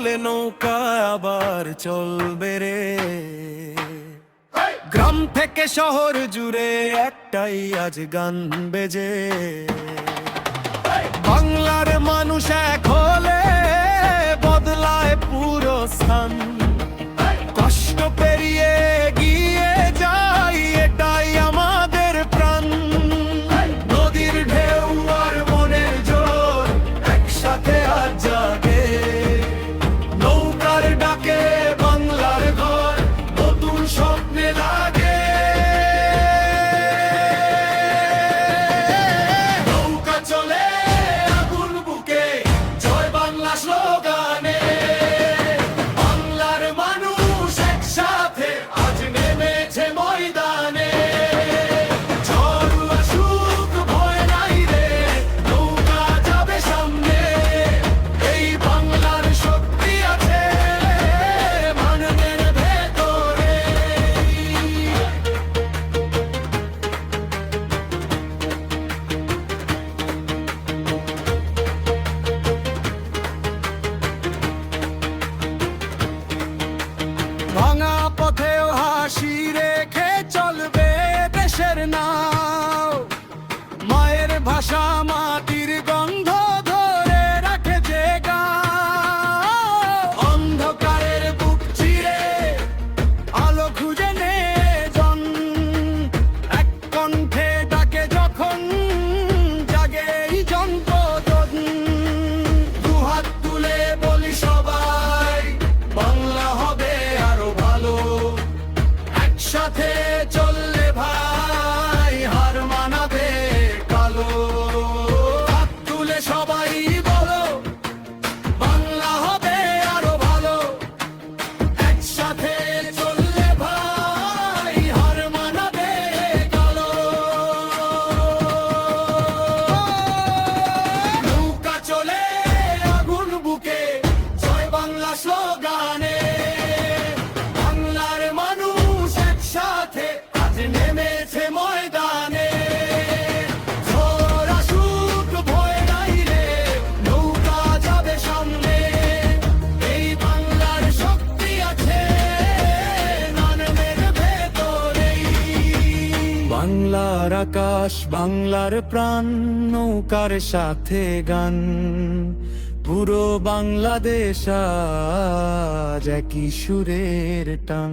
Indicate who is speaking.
Speaker 1: বলে নৌকা আবার চলবে রে। গ্রাম থেকে শহর জুড়ে একটাই আজ গান বেজে, বাংলার মানুষ এক হলে বদলায় পুরো স্থান। কষ্ট পেরিয়ে গিয়ে যাই, এটাই আমাদের প্রাণ। নদীর ঢেউ আর মনের জোর একসাথে আজ জাগে, নৌকার ডাকে বাংলার ঘর নতুন স্বপ্নে লাগে। নৌকা চলে আগুন বুকে, জয় বাংলা স্লোগানে, বাংলার মানুষ একসাথে আজ নেমেছে ময়দানে। ঝড় আসুক ভয় নাই রে, নৌকা যাবে সামনে, এই বাংলার শক্তি আছে মানবের ভেতরে। ভাঙা পথেও হাসি রেখে চলবে দেশের নাও, মায়ের ভাষা মাটির গন্ধ ধরে রাখে যে গাও। অন্ধকারের বুক চিরে আলো খুঁজে নে জন, এক কণ্ঠে ডাকে যখন জাগে এই জনপদ। দুহাত তুলে বলি সবাই, বাংলা হবে আরো ভালো, একসাথে চললে ভাই হার মানাবে কালো। হাত তুলে সবাই বলো, বাংলা হবে আরো ভালো, একসাথে চললে ভাই হার মানাবে কালো। নৌকা চলে আগুন বুকে, জয় বাংলা স্লোগানে, বাংলার মানুষ একসাথে আজ নেমেছে ময়দানে। ঝড় আসুক ভয় নাই রে, নৌকা যাবে সামনে, এই বাংলার শক্তি আছে মানবের ভেতরেই। বাংলার আকাশ বাংলার প্রাণ, নৌকার সাথে গান, পুরো বাংলাদেশ আজ একই সুরের টান।